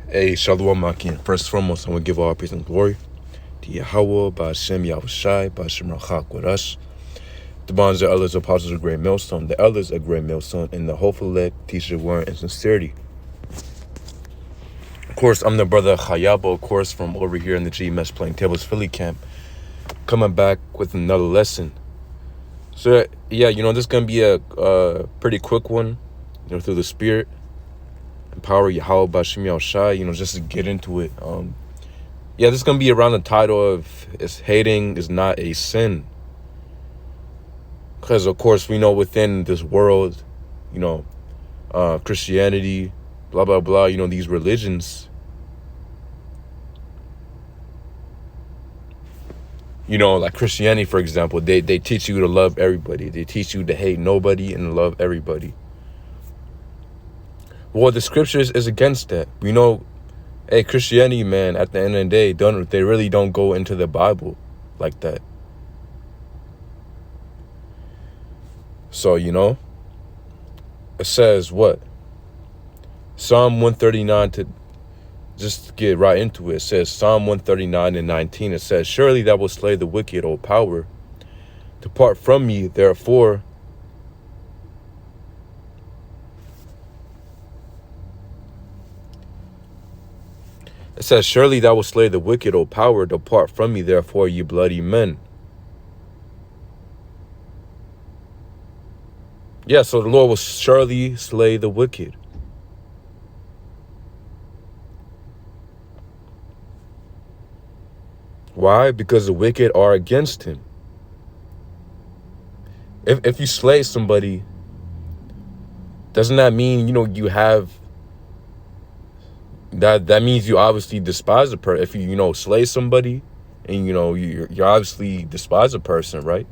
Hey, Shalom Makin. First and foremost, I want to give all praise and glory to Yahweh, Ba'Shem Yahushai, Ba'Shem Rachak with us. The bonds of elders, apostles of great millstone, the elders of great millstone, and the hopeful elect teacher word and sincerity. Of course, I'm the brother Chayabo, of course, from over here in the GMS Playing Tables Philly camp, coming back with another lesson. So, yeah, this is going to be a pretty quick one, through the spirit. Empower Yahweh Ba'Shem Yahushai, just to get into it. This is going to be around the title of "Is Hating is Not a Sin." Because, of course, we know within this world, Christianity, blah, blah, blah, these religions, like Christianity, for example, they teach you to love everybody. They teach you to hate nobody and love everybody. Well, the scriptures is against that. Hey, Christianity, man, at the end of the day, they really don't go into the Bible like that. So, it says what? Psalm 139, to just get right into it, it says Psalm 139 and 19, it says, "Surely thou wilt slay the wicked, O power. Depart from me, therefore." It says, "Surely thou wilt slay the wicked, O power. Depart from me, therefore, ye bloody men." Yeah, so the Lord will surely slay the wicked. Why? Because the wicked are against him. If you slay somebody, doesn't that mean, you have... That means you obviously despise a person. If you, slay somebody and, you obviously despise a person, right?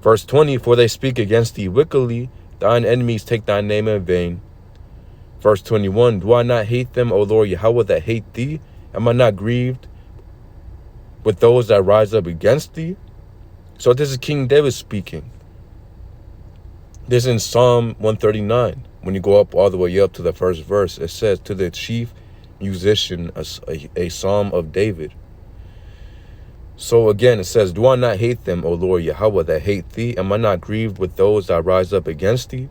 Verse 20, "For they speak against thee wickedly, thine enemies take thy name in vain." Verse 21, "Do I not hate them, O Lord Yahweh, that hate thee? Am I not grieved with those that rise up against thee?" So this is King David speaking. This is in Psalm 139. When you go up all the way up to the first verse, it says, "To the chief musician, a psalm of David." So again, it says, "Do I not hate them, O Lord Yahweh, that hate thee? Am I not grieved with those that rise up against thee?"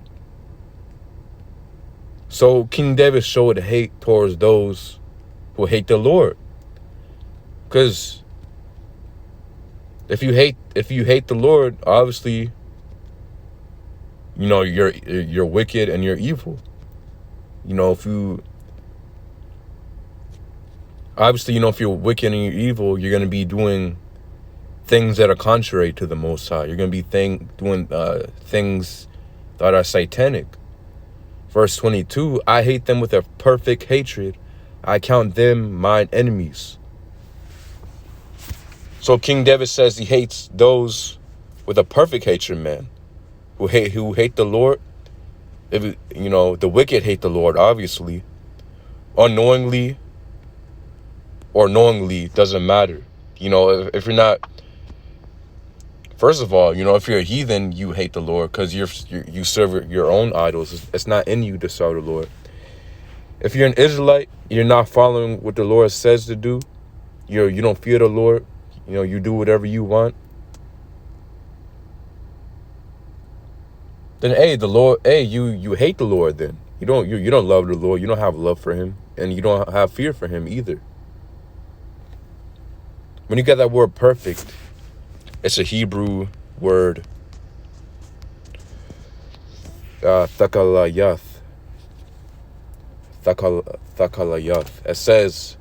So King David showed hate towards those who hate the Lord. Because if you hate the Lord, obviously, you're wicked and you're evil. If you're wicked and you're evil, you're going to be doing things that are contrary to the Most High. You're going to be doing things that are satanic. Verse 22, "I hate them with a perfect hatred. I count them mine enemies." So King David says he hates those with a perfect hatred, man, who hate the Lord. The wicked hate the Lord, obviously. Unknowingly or knowingly, doesn't matter. If you're not... First of all, if you're a heathen, you hate the Lord because you serve your own idols. It's not in you to serve the Lord. If you're an Israelite, you're not following what the Lord says to do. You don't fear the Lord. You do whatever you want. Then, you hate the Lord. Then you don't love the Lord. You don't have love for Him, and you don't have fear for Him either. When you get that word "perfect," it's a Hebrew word, thakalayath. It says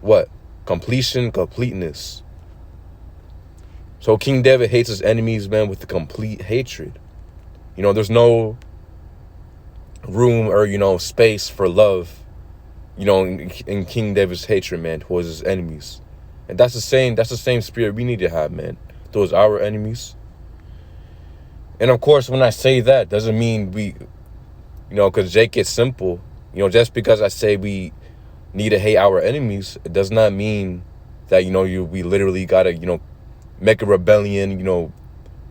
what? Completion, completeness. So King David hates his enemies, man, with the complete hatred. There's no room or, space for love, in King David's hatred, man, towards his enemies. And that's the same spirit we need to have, man, towards our enemies. And of course, when I say that, doesn't mean we, because Jake is simple. Just because I say we need to hate our enemies, it does not mean that, we literally got to, make a rebellion,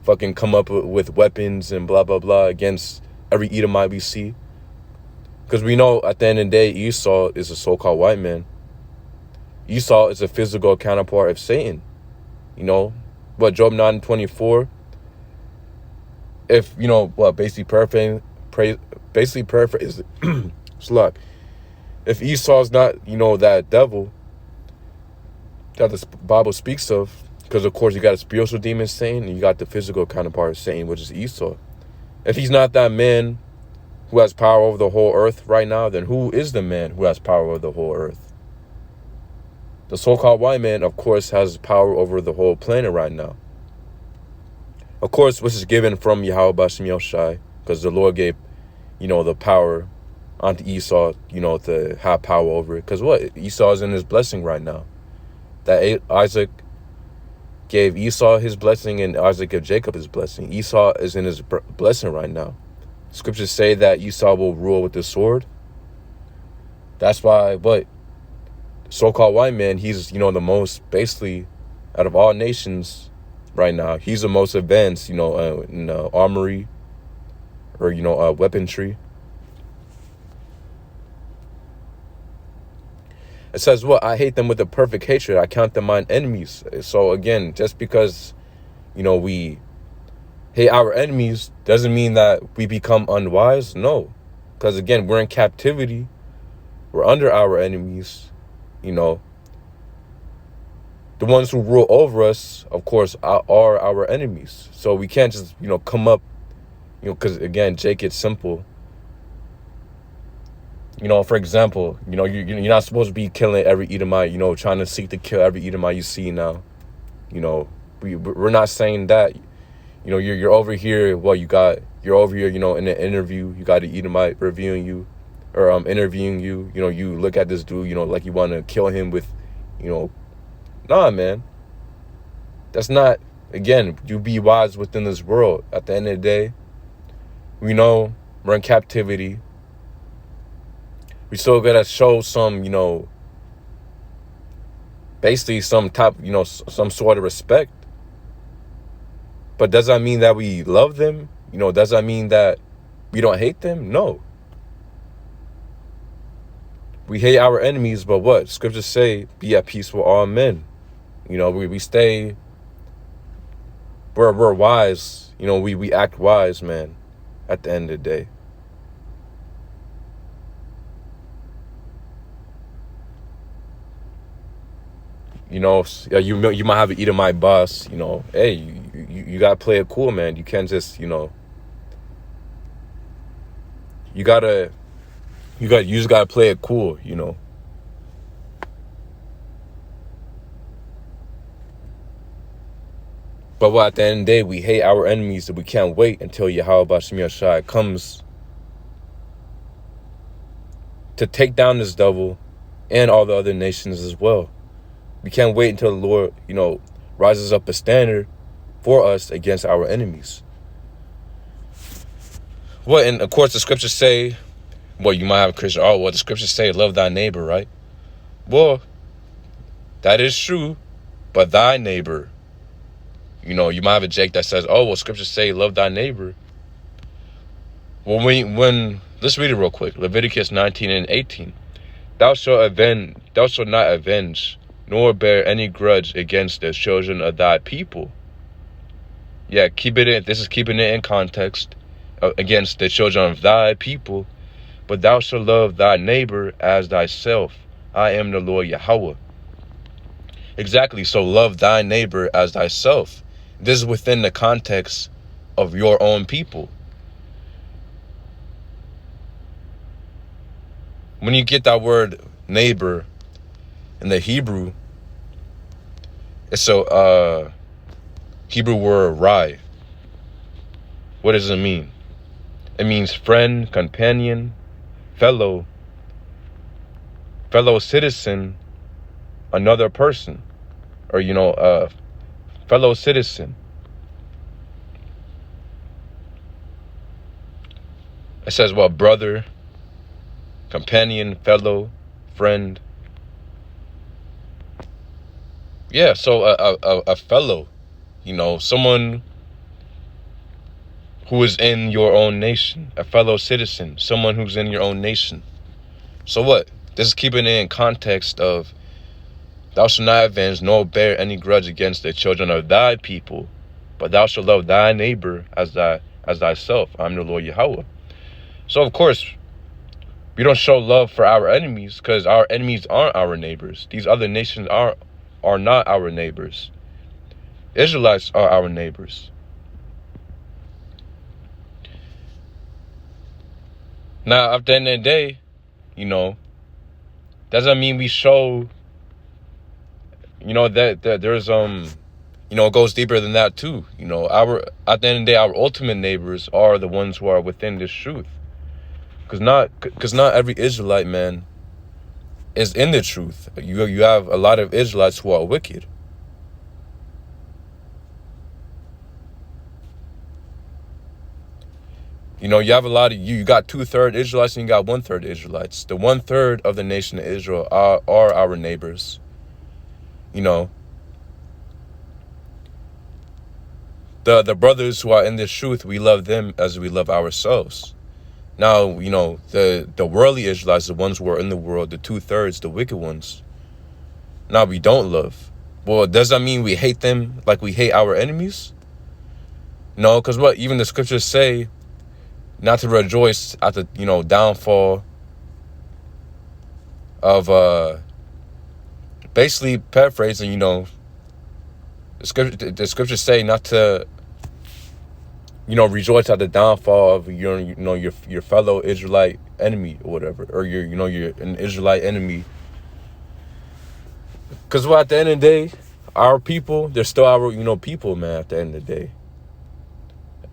fucking come up with weapons and blah, blah, blah against every Edomite we see. Because we know at the end of the day, Esau is a so-called white man. Esau is a physical counterpart of Satan. You know, but Job 9:24, if, you know, what, basically paraphrase, Sluck. If Esau's not, you know, that devil that the Bible speaks of, because of course you got a spiritual demon Satan, and you got the physical counterpart of Satan, which is Esau. If he's not that man who has power over the whole earth right now, then who is the man who has power over the whole earth? The so-called white man, of course, has power over the whole planet right now. Of course, which is given from Yahweh Bashem Yoshai, because the Lord gave, you know, the power onto Esau, you know, to have power over it. Because what? Esau is in his blessing right now. That Isaac gave Esau his blessing and Isaac gave Jacob his blessing. Esau is in his blessing right now. Scriptures say that Esau will rule with the sword. That's why, but so-called white man, he's, you know, the most, basically, out of all nations right now, he's the most advanced, you know, in armory or, you know, weaponry. It says, what? I hate them with a perfect hatred. I count them mine enemies. So again, just because, you know, we hate our enemies doesn't mean that we become unwise. No. Because again, we're in captivity. We're under our enemies. You know, the ones who rule over us, of course, are our enemies. So we can't just, you know, come up, you know, because again, Jake, it's simple. You know, for example, you know, you're not supposed to be killing every Edomite, you know, trying to seek to kill every Edomite you see now. You know, we're not saying that. You know, you're over here, well, you're over here, you know, in an interview, you got an Edomite reviewing you, or interviewing you. You know, you look at this dude, you know, like you want to kill him with, you know, nah, man. That's not, again, you be wise within this world. At the end of the day, we know we're in captivity. We still gotta show some, you know, basically some type, you know, some sort of respect. But does that mean that we love them? You know, does that mean that we don't hate them? No. We hate our enemies, but what? Scriptures say, be at peace with all men. You know, we stay, we're wise. You know, we act wise, man, at the end of the day. You know, you might have an Edomite boss, you know, hey, you got to play it cool, man. You can't just, you know, you just got to play it cool, you know. But what, at the end of the day, we hate our enemies, and we can't wait until Yahweh Bashem Yashai comes to take down this devil and all the other nations as well. We can't wait until the Lord, you know, rises up a standard for us against our enemies. Well, and of course the scriptures say, well, you might have a Christian, oh, well, the scriptures say, love thy neighbor, right? Well, that is true, but thy neighbor, you know, you might have a Jake that says, oh, well, scriptures say, love thy neighbor. Well, when let's read it real quick. Leviticus 19:18. Thou shalt not avenge, nor bear any grudge against the children of thy people. Yeah, this is keeping it in context, against the children of thy people. But thou shalt love thy neighbor as thyself. I am the Lord Yahweh. Exactly, so love thy neighbor as thyself. This is within the context of your own people. When you get that word neighbor in the Hebrew, it's a Hebrew word rai. What does it mean? It means friend, companion, fellow citizen, another person, or, you know, fellow citizen. It says, well, brother, companion, fellow, friend. Yeah, so a fellow, you know, someone who is in your own nation, a fellow citizen, someone who's in your own nation. So what? This is keeping it in context of, thou shalt not avenge nor bear any grudge against the children of thy people, but thou shalt love thy neighbor as thyself. I'm the Lord Yahweh. So of course, we don't show love for our enemies because our enemies aren't our neighbors. These other nations are not our neighbors. Israelites are our neighbors. Now, at the end of the day, doesn't mean we show, that there's, it goes deeper than that too. At the end of the day, our ultimate neighbors are the ones who are within this truth. Because not every Israelite, man, is in the truth. You have a lot of Israelites who are wicked. You have a lot of, you got 2/3 Israelites and you got 1/3 Israelites. The 1/3 of the nation of Israel are our neighbors. The brothers who are in this truth, we love them as we love ourselves. Now, the worldly Israelites, the ones who are in the world, the 2/3, the wicked ones, now we don't love. Well, does that mean we hate them like we hate our enemies? No, because what even the scriptures say, not to rejoice at the, downfall of, basically paraphrasing, the scriptures say not to, rejoice at the downfall of your fellow Israelite enemy or whatever, or you're an Israelite enemy. Because at the end of the day, our people, they're still our, people, man, at the end of the day.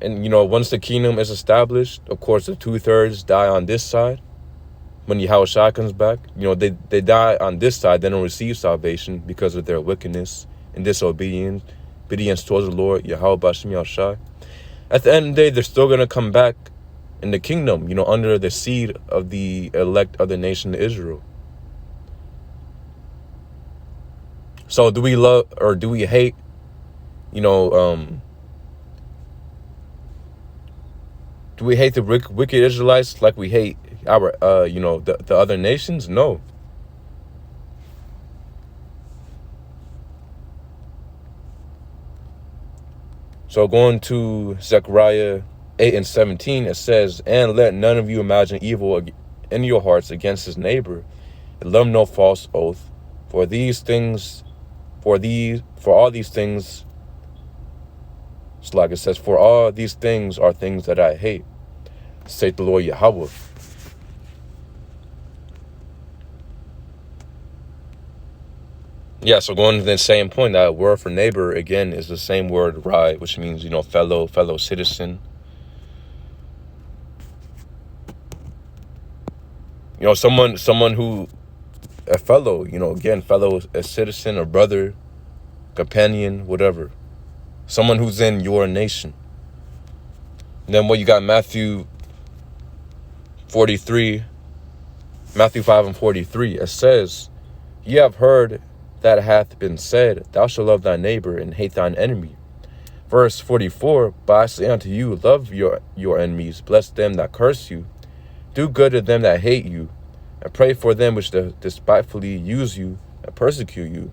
And, once the kingdom is established, of course, the 2/3 die on this side. When Yahushua comes back, they die on this side. They don't receive salvation because of their wickedness and disobedience towards the Lord, Yahweh Bashem Yahushua. At the end of the day, they're still going to come back in the kingdom, under the seed of the elect of the nation of Israel. So do we love or do we hate, do we hate the wicked Israelites like we hate our, the other nations? No. So going to Zechariah 8:17, it says, "And let none of you imagine evil in your hearts against his neighbor, and love no false oath. For all these things, it's like it says, for all these things are things that I hate, saith the Lord Yahweh." Yeah, so going to the same point, that word for neighbor, again, is the same word, right, which means, fellow citizen. Someone who, a fellow, again, fellow, a citizen, or brother, companion, whatever. Someone who's in your nation. And then you got Matthew 5:43, it says, "Ye have heard that hath been said, thou shalt love thy neighbor and hate thine enemy." Verse 44, "But I say unto you, love your enemies, bless them that curse you, do good to them that hate you, and pray for them which despitefully use you and persecute you."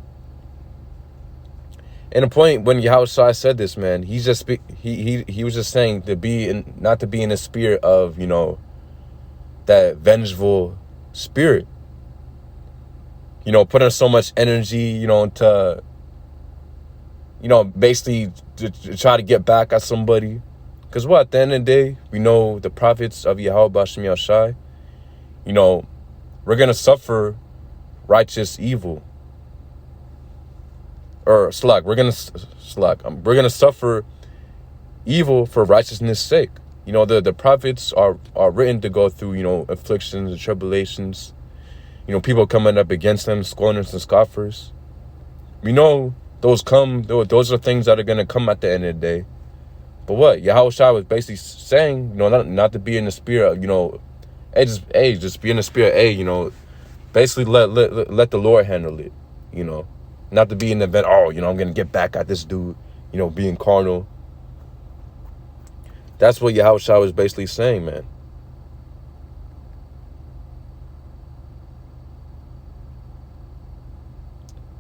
And the point when Yahushua said this, man, he was just saying not to be in the spirit of, that vengeful spirit. Putting so much energy, to, basically to try to get back at somebody. Because at the end of the day, we know the prophets of Yahweh Bashem Yahushua, we're going to suffer righteous evil. Or we're going to suffer evil for righteousness' sake. The prophets are written to go through, afflictions and tribulations. People coming up against them, scorners and scoffers. We know those are things that are going to come at the end of the day. But what Yahushua was basically saying, not to be in the spirit of, just be in the spirit, basically let the Lord handle it, not to be in the event, I'm going to get back at this dude, being carnal. That's what Yahushua was basically saying, man.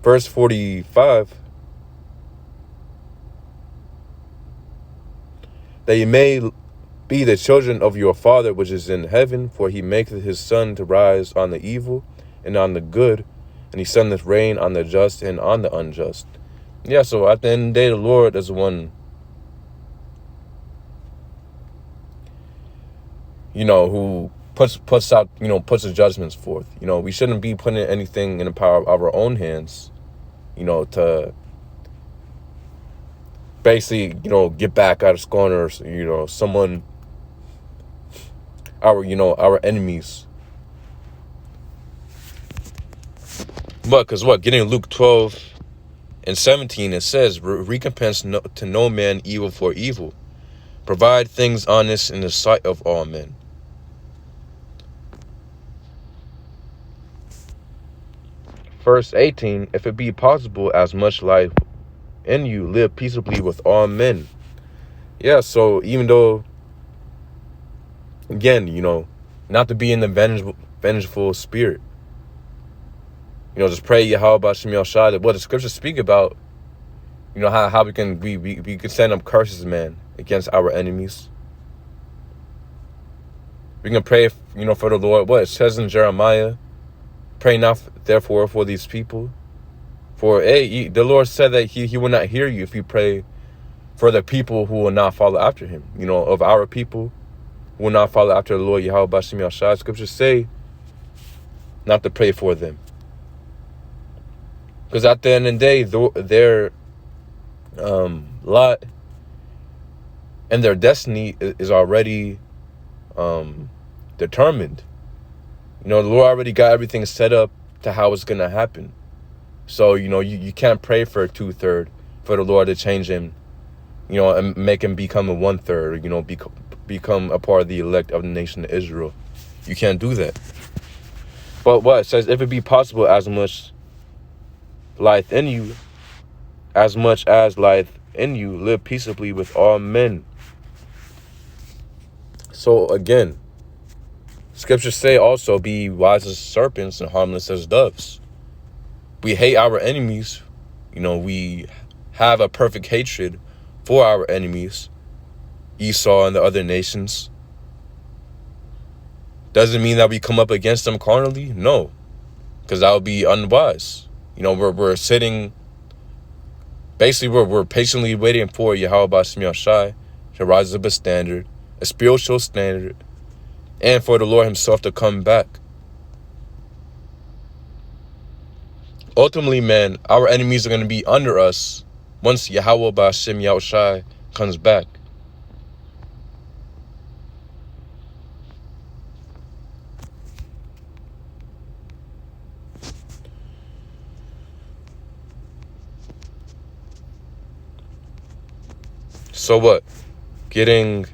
Verse 45, that ye may be the children of your Father which is in heaven, for he maketh his sun to rise on the evil and on the good, and he sendeth rain on the just and on the unjust. Yeah, so at the end of the day, the Lord is the one, who puts out, puts the judgments forth. We shouldn't be putting anything in the power of our own hands, to basically, get back out of scorners, someone, our enemies. Because getting Luke 12:17, it says, recompense to no man evil for evil. Provide things honest in the sight of all men. Verse 18, if it be possible, as much life in you, live peaceably with all men. Yeah, so even though, again, not to be in the vengeful spirit. Just pray Yahweh B'Shem Yahushua, that what the scriptures speak about, how we can send up curses, man, against our enemies. We can pray, for the Lord. What it says in Jeremiah, pray not therefore for these people. For the Lord said that he will not hear you if you pray for the people who will not follow after him. Of our people who will not follow after the Lord Yahweh B'Shem Yahushua. Scriptures say not to pray for them. Because at the end of the day, their lot and their destiny is already determined. The Lord already got everything set up to how it's going to happen. So, you can't pray for a 2/3 for the Lord to change him, and make him become a 1/3, become a part of the elect of the nation of Israel. You can't do that. But what it says, if it be possible, as much life in you, live peaceably with all men. So again, scriptures say also, be wise as serpents and harmless as doves. We hate our enemies. We have a perfect hatred for our enemies, Esau and the other nations. Doesn't mean that we come up against them carnally. No, because that would be unwise. We're sitting, basically we're patiently waiting for Yahweh B'Shem Yahushua to rise up a standard, a spiritual standard, and for the Lord himself to come back. Ultimately, man, our enemies are going to be under us once Yahweh B'Shem Yahushua comes back. So what? Getting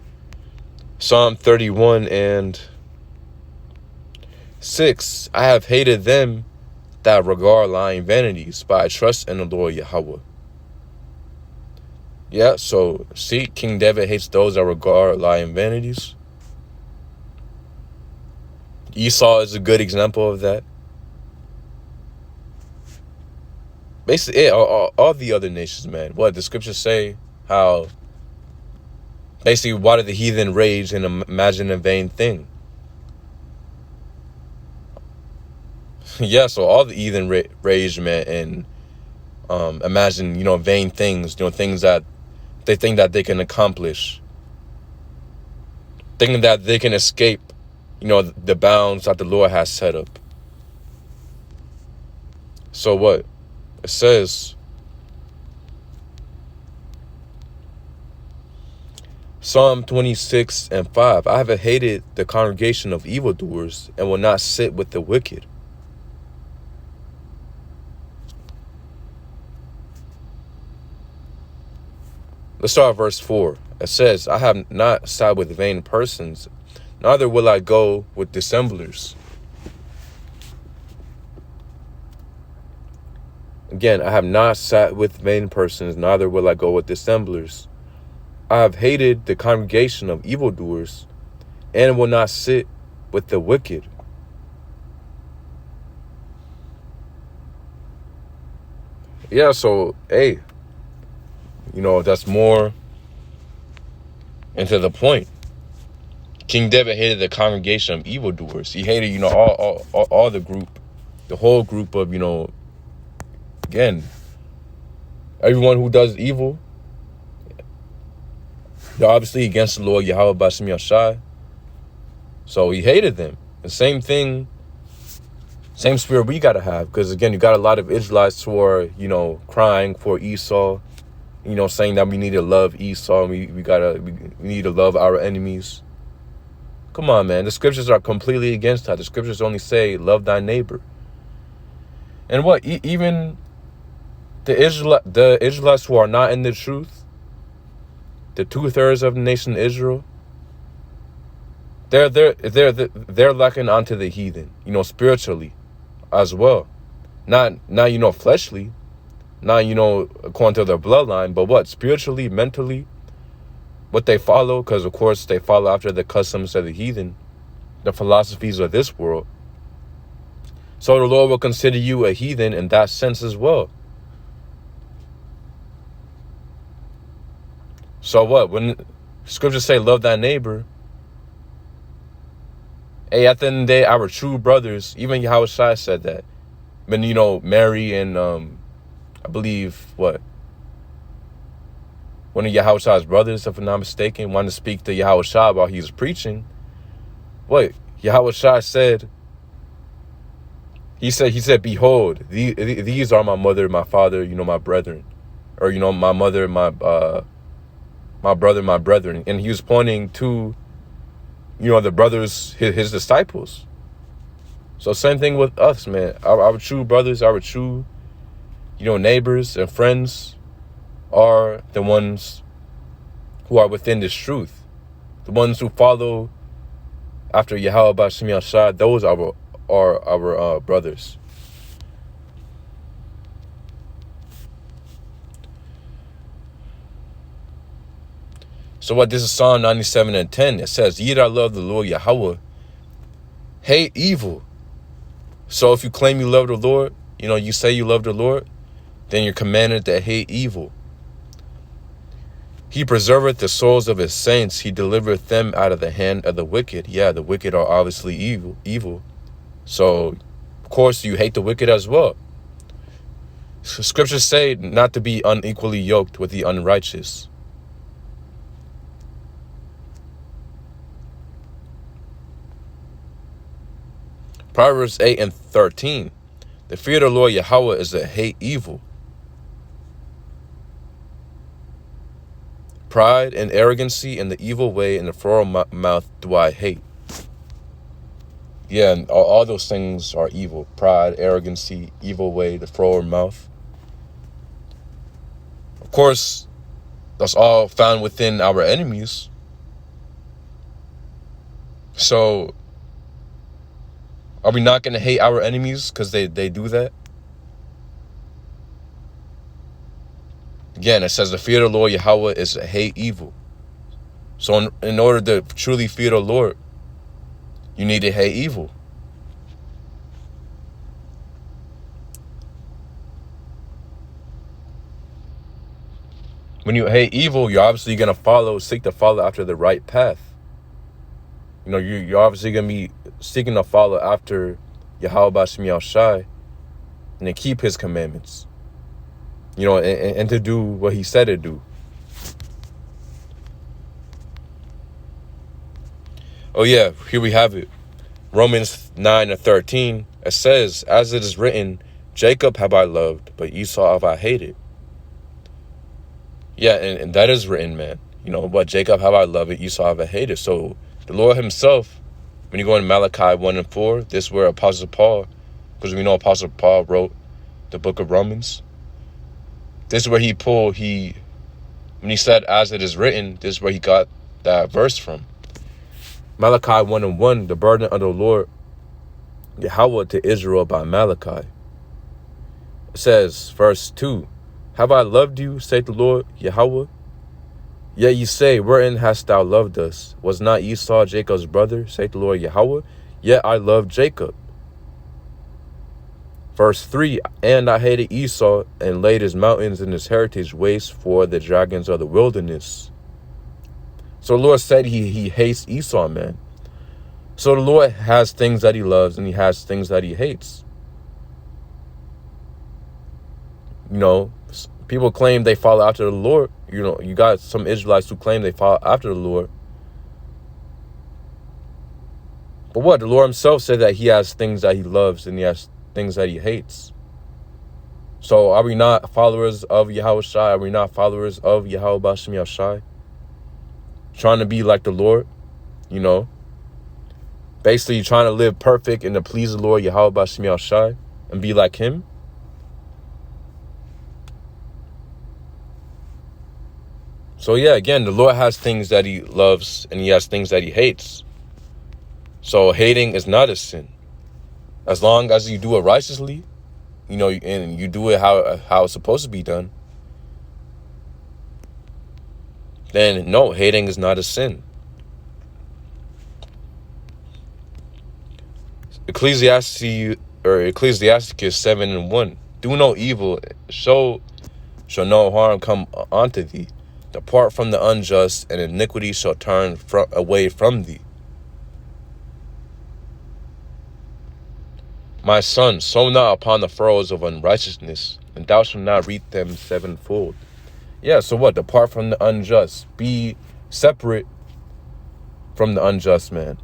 Psalm 31:6. I have hated them that regard lying vanities, but I trust in the Lord Yahweh. Yeah, so see, King David hates those that regard lying vanities. Esau is a good example of that. Basically, all the other nations, man. What the scriptures say, how basically, why did the heathen rage and imagine a vain thing? Yeah, so all the heathen rage, man, and imagine, vain things, things that they think that they can accomplish, thinking that they can escape, the bounds that the Lord has set up. So what? It says, Psalm 26:5, I have hated the congregation of evildoers and will not sit with the wicked. Let's start at verse 4. It says, I have not sat with vain persons, neither will I go with dissemblers. Again, I have not sat with vain persons, neither will I go with dissemblers. I have hated the congregation of evildoers, and will not sit with the wicked. Yeah, so, hey, that's more into the point. King David hated the congregation of evildoers. He hated, all the group, the whole group of, again, everyone who does evil. They're obviously against the Lord Yahweh B'Shem Yashai. So he hated them. The same thing, same spirit we got to have. Because, again, you got a lot of Israelites who are, crying for Esau. Saying that we need to love Esau. We need to love our enemies. Come on, man. The scriptures are completely against that. The scriptures only say, love thy neighbor. And what? Even the Israelites who are not in the truth, the 2/3 of the nation of Israel, they're lacking onto the heathen, spiritually as well. Not fleshly, not, according to their bloodline, but what? Spiritually, mentally, what they follow, because, of course, they follow after the customs of the heathen, the philosophies of this world. So the Lord will consider you a heathen in that sense as well. So what? When scriptures say love thy neighbor, hey, at the end of the day, our true brothers, even Yahushua said that. When, Mary and, I believe, one of Yahushua's brothers, if I'm not mistaken, wanted to speak to Yahushua while he was preaching. What? Yahushua said, he said, behold, these are my mother, my father, my brethren. Or, my mother, my brother, my brethren. And he was pointing to, the brothers, his disciples. So same thing with us, man. Our true brothers, our true, neighbors and friends are the ones who are within this truth. The ones who follow after Yahweh B'Shem Yashai, those are our brothers. So what? This is Psalm 97:10. It says, ye that love the Lord Yahweh, hate evil. So if you claim you love the Lord, you say you love the Lord, then you're commanded to hate evil. He preserveth the souls of his saints. He delivereth them out of the hand of the wicked. Yeah, the wicked are obviously evil. So, of course, you hate the wicked as well. Scriptures say not to be unequally yoked with the unrighteous. Proverbs 8:13. The fear of the Lord Yahweh is to hate evil. Pride and arrogancy and the evil way and the froward mouth do I hate. Yeah, and all those things are evil. Pride, arrogancy, evil way, the froward mouth. Of course, that's all found within our enemies. So, are we not going to hate our enemies because they do that? Again, it says the fear of the Lord Yahweh is to hate evil. So in order to truly fear the Lord, you need to hate evil. When you hate evil, you're obviously going to seek to follow after the right path. You're obviously going to be seeking to follow after Yahweh B'Shem Yashai and to keep his commandments. And to do what he said to do. Oh yeah, here we have it. Romans 9:13. It says, as it is written, Jacob have I loved, but Esau have I hated. Yeah, and that is written, man. But Jacob have I loved, Esau have I hated. So the Lord himself, when you go in Malachi 1:4, this is where Apostle Paul, because we know Apostle Paul wrote the book of Romans. This is where when he said, as it is written, this is where he got that verse from. Malachi 1:1, the burden of the Lord Yahweh to Israel by Malachi. It says, verse 2, have I loved you, saith the Lord Yahweh? Yet ye say, wherein hast thou loved us? Was not Esau Jacob's brother, saith the Lord Yahweh? Yet I loved Jacob. Verse 3, and I hated Esau, and laid his mountains and his heritage waste for the dragons of the wilderness. So the Lord said he hates Esau, man. So the Lord has things that he loves, and he has things that he hates. You know, people claim they follow after the Lord. You know, you got some Israelites who claim they follow after the Lord. But what? The Lord himself said that he has things that he loves and he has things that he hates. So are we not followers of Yahweh Shai? Are we not followers of Yahweh Bashem Yahshai? Trying to be like the Lord, you know? Basically trying to live perfect and to please the Lord Yahweh Bashem Yahshai and be like him. So yeah, again, the Lord has things that he loves and he has things that he hates. So hating is not a sin. As long as you do it righteously, you know, and you do it how it's supposed to be done, then no, hating is not a sin. Ecclesiasticus 7:1. Do no evil, shall no harm come unto thee. Depart from the unjust, and iniquity shall turn away from thee. My son, sow not upon the furrows of unrighteousness, and thou shalt not reap them sevenfold. Yeah, so what? Depart from the unjust. Be separate from the unjust man.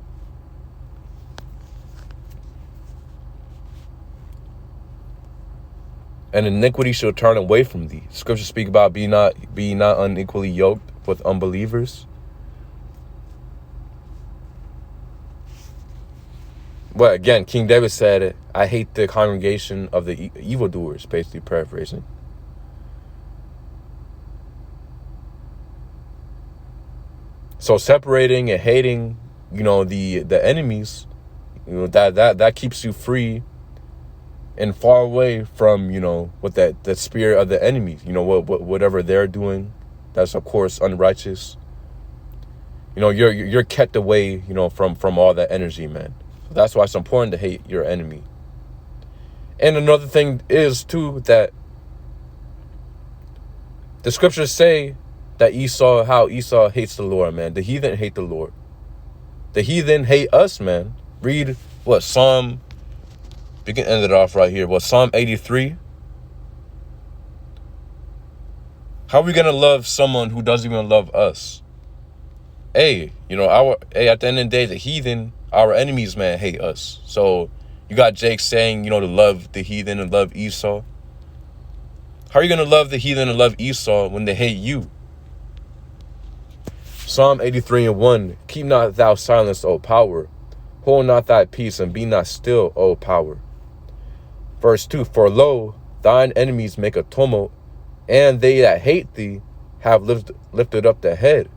And iniquity shall turn away from thee. Scriptures speak about be not unequally yoked with unbelievers. But again, King David said, I hate the congregation of the evildoers, basically paraphrasing. So separating and hating, you know, the enemies, you know, that keeps you free and far away from, you know, what that spirit of the enemy, you know, whatever they're doing, that's of course unrighteous. You know, you're kept away, you know, from all that energy, man. So that's why it's important to hate your enemy. And another thing is too that the scriptures say that how Esau hates the Lord, man. The heathen hate the Lord. The heathen hate us, man. Read what Psalm. We can end it off right here. Well, Psalm 83. How are we gonna love someone who doesn't even love us? You know, at the end of the day, the heathen, our enemies, man, hate us. So you got Jake saying, you know, to love the heathen and love Esau. How are you gonna love the heathen and love Esau when they hate you? Psalm 83:1. Keep not thou silence, O power. Hold not thy peace, and be not still, O power. Verse 2, for lo, thine enemies make a tumult, and they that hate thee have lifted up the head.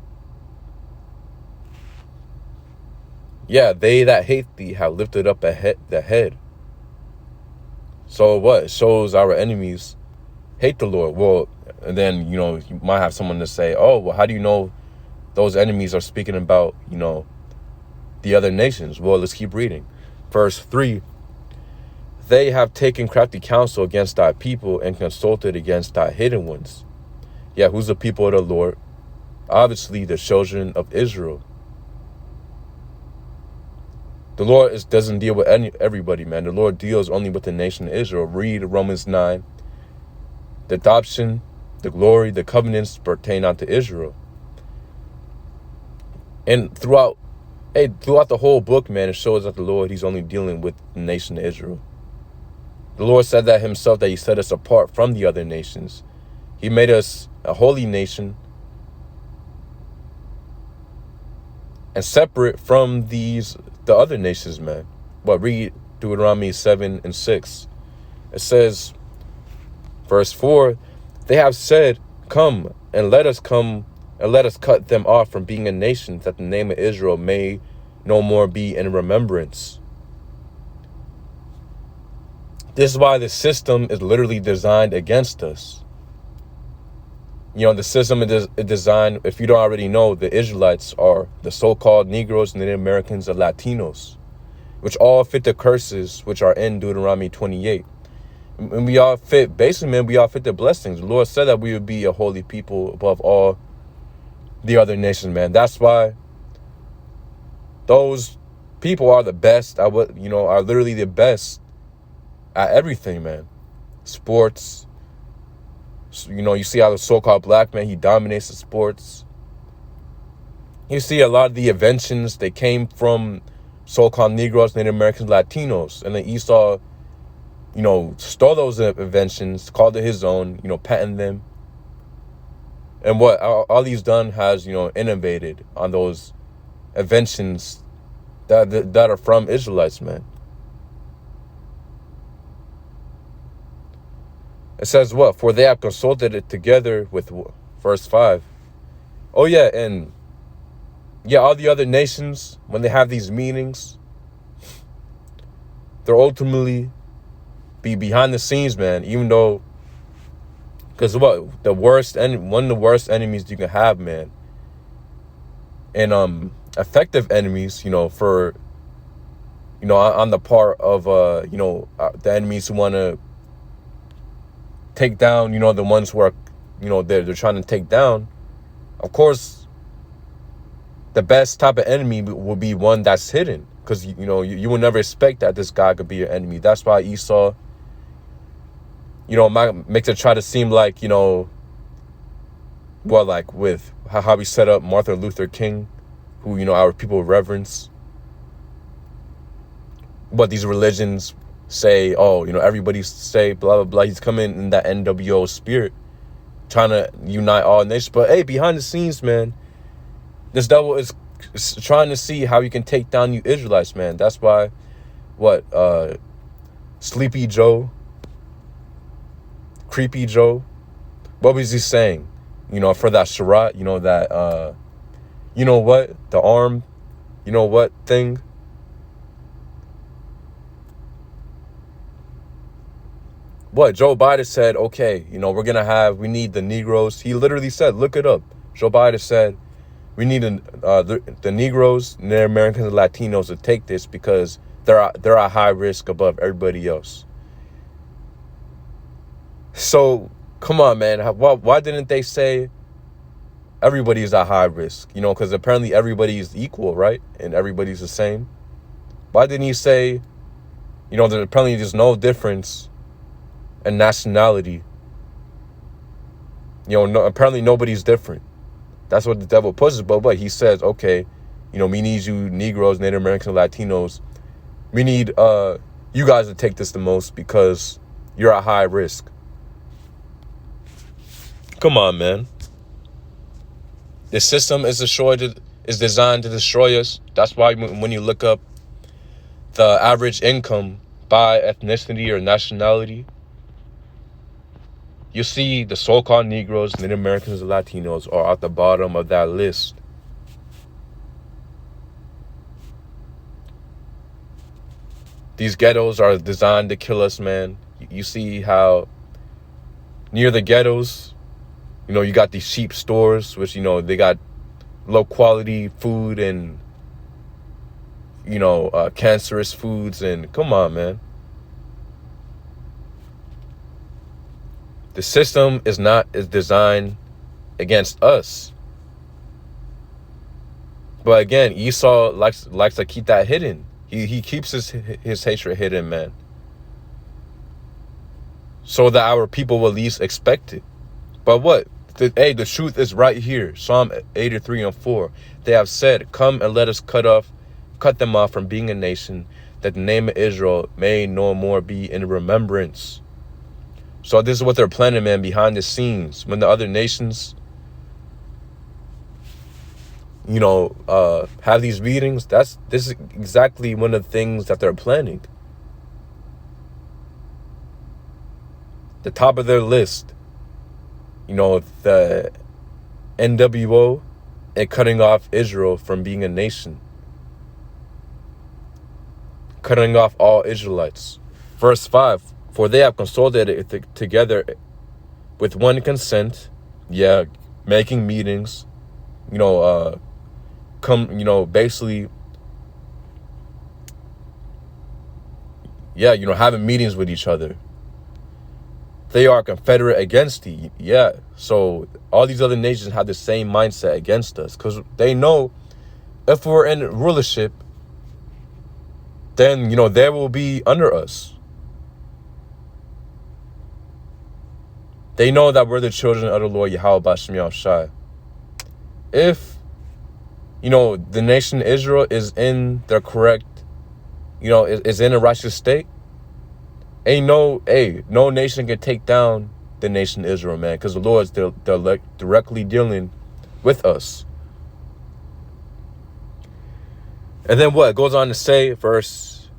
Yeah, they that hate thee have lifted up the head. So what? It shows our enemies hate the Lord. Well, and then, you know, you might have someone to say, oh, well, how do you know those enemies are speaking about, you know, the other nations? Well, let's keep reading. Verse 3, they have taken crafty counsel against thy people and consulted against thy hidden ones. Yeah, who's the people of the Lord? Obviously, the children of Israel. The Lord doesn't deal with everybody, man. The Lord deals only with the nation of Israel. Read Romans 9. The adoption, the glory, the covenants pertain unto Israel. And throughout the whole book, man, it shows that the Lord, he's only dealing with the nation of Israel. The Lord said that himself, that he set us apart from the other nations. He made us a holy nation and separate from the other nations, man. But read Deuteronomy 7:6. It says, verse 4, they have said, come and let us cut them off from being a nation, that the name of Israel may no more be in remembrance. This is why the system is literally designed against us. You know, the system is designed, if you don't already know, the Israelites are the so-called Negroes, Native Americans, and Latinos, which all fit the curses which are in Deuteronomy 28. And we all fit, basically, man, we all fit the blessings. The Lord said that we would be a holy people above all the other nations, man. That's why those people are the best at what, are literally the best at everything, man. Sports. You see how the so-called black man, he dominates the sports. You see a lot of the inventions, they came from so-called Negroes, Native Americans, Latinos. And then Esau, stole those inventions, called it his own, patented them. And what all he's done has, innovated on those inventions that are from Israelites, man. It says what? For they have consulted it together with verse 5. Oh, yeah, and yeah, all the other nations, when they have these meetings, they're ultimately be behind the scenes, man, even though, because what? One of the worst enemies you can have, man, and effective enemies, for, on the part of, the enemies who want to take down, the ones who are, they're trying to take down. Of course, the best type of enemy will be one that's hidden, because you will never expect that this guy could be your enemy. That's why Esau, makes it try to seem like, like with how we set up Martin Luther King, who, our people reverence. But these religions say, oh, everybody say blah, blah, blah. He's coming in that NWO spirit, trying to unite all nations. But hey, behind the scenes, man, this devil is trying to see how he can take down you Israelites, man. That's why, Sleepy Joe, Creepy Joe, what was he saying? For that Sharat, that, the arm, thing. What Joe Biden said, okay, we need the Negroes. He literally said, look it up. Joe Biden said, we need the Negroes, Native Americans, and Latinos to take this because they're at high risk above everybody else. So, come on, man. Why didn't they say everybody is at high risk? Because apparently everybody is equal, right? And everybody's the same. Why didn't he say, there's apparently there's no difference and nationality. Apparently nobody's different. That's what the devil pushes. But he says, okay, we need you Negroes, Native Americans, Latinos. We need you guys to take this the most because you're at high risk. Come on, man. This system is designed to destroy us. That's why when you look up the average income by ethnicity or nationality, you see the so-called Negroes, Native Americans, and Latinos are at the bottom of that list. These ghettos are designed to kill us, man. You see how near the ghettos, you got these cheap stores, which, they got low quality food and, cancerous foods. And come on, man. The system is designed against us. But again, Esau likes to keep that hidden. He keeps his hatred hidden, man. So that our people will least expect it. But what? The truth is right here. Psalm 83:4. They have said, come and let us cut them off from being a nation, that the name of Israel may no more be in remembrance. So this is what they're planning, man, behind the scenes. When the other nations, have these meetings, this is exactly one of the things that they're planning. The top of their list, the NWO and cutting off Israel from being a nation. Cutting off all Israelites. Verse 5. For they have consulted it together with one consent, Yeah, making meetings, basically, yeah, having meetings with each other. They are confederate against thee. Yeah, so all these other nations have the same mindset against us because they know if we're in rulership, then, they will be under us. They know that we're the children of the Lord Yahweh B'Shem Yahushai. If, the nation Israel is in their correct, is in a righteous state, no nation can take down the nation Israel, man, because the Lord is directly dealing with us. And then what? It goes on to say, verse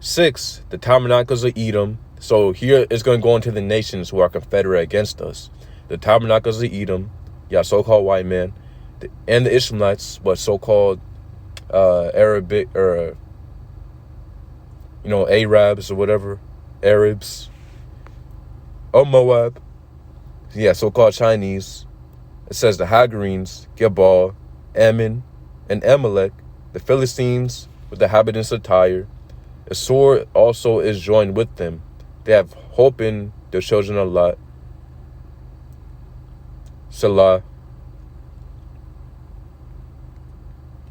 6, the tabernacles of Edom. So here it's going to go into the nations who are confederate against us. The tabernacles of Edom, so-called white man, and the Ishmaelites, so-called Arabic, or, Arabs or whatever, Arabs, or Moab, so-called Chinese. It says the Hagarenes, Gebal, Ammon, and Amalek, the Philistines with the inhabitants of Tyre. A sword also is joined with them. They have hope in the children of Lot. Salah.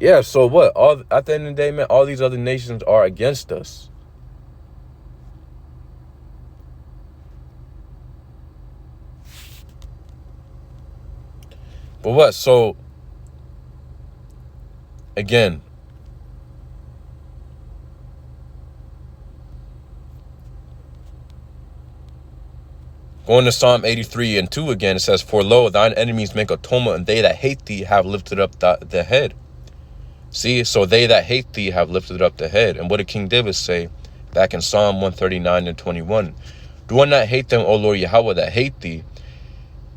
Yeah, so what? At the end of the day, man, all these other nations are against us. But what? So, again, going to Psalm 83 and 2 again, it says, for lo, thine enemies make atonement, and they that hate thee have lifted up the head. See, so they that hate thee have lifted up the head. And what did King David say back in Psalm 139 and 21? Do I not hate them, O Lord Yahweh, that hate thee?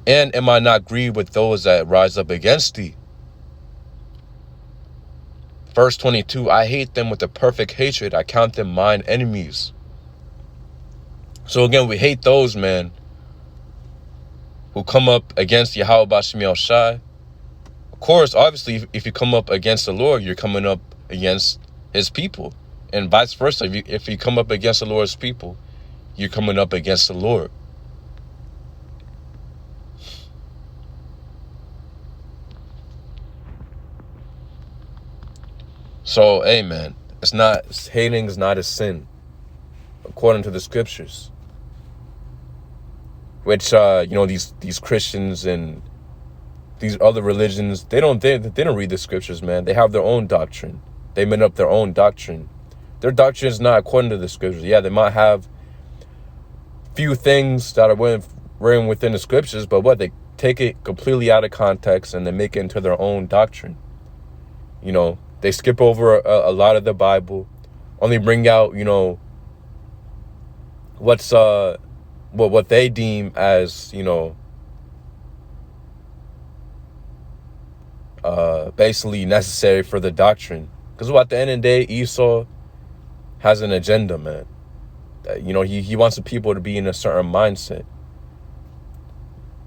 And am I not grieved with those that rise up against thee? Verse 22, I hate them with a perfect hatred. I count them mine enemies. So again, we hate those, man, who come up against Yahweh B'Shem Yahushai. Of course, obviously, if you come up against the Lord, you're coming up against his people. And vice versa, if you come up against the Lord's people, you're coming up against the Lord. So, hey, man, hating is not a sin, according to the scriptures. Which, these Christians and these other religions, they don't read the scriptures, man. They have their own doctrine. They made up their own doctrine. Their doctrine is not according to the scriptures. Yeah, they might have few things that are written within the scriptures, but what? They take it completely out of context and they make it into their own doctrine. They skip over a lot of the Bible, only bring out, what's what they deem as, basically necessary for the doctrine. Because at the end of the day, Esau has an agenda, man. He wants the people to be in a certain mindset.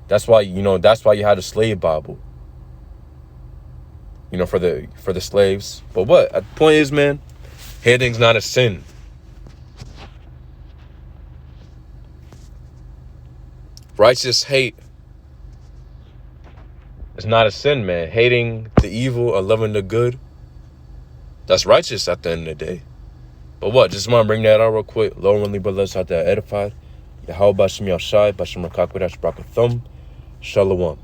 That's why you had a slave Bible. For the slaves. But what? The point is, man, hating's not a sin. Righteous hate is not a sin, man. Hating the evil or loving the good, that's righteous at the end of the day. But what? Just want to bring that out real quick. Lord, only brothers out there edified. Yahweh B'Shem Yahushai, B'Shem Rakakwedash Brakathum. Shalom.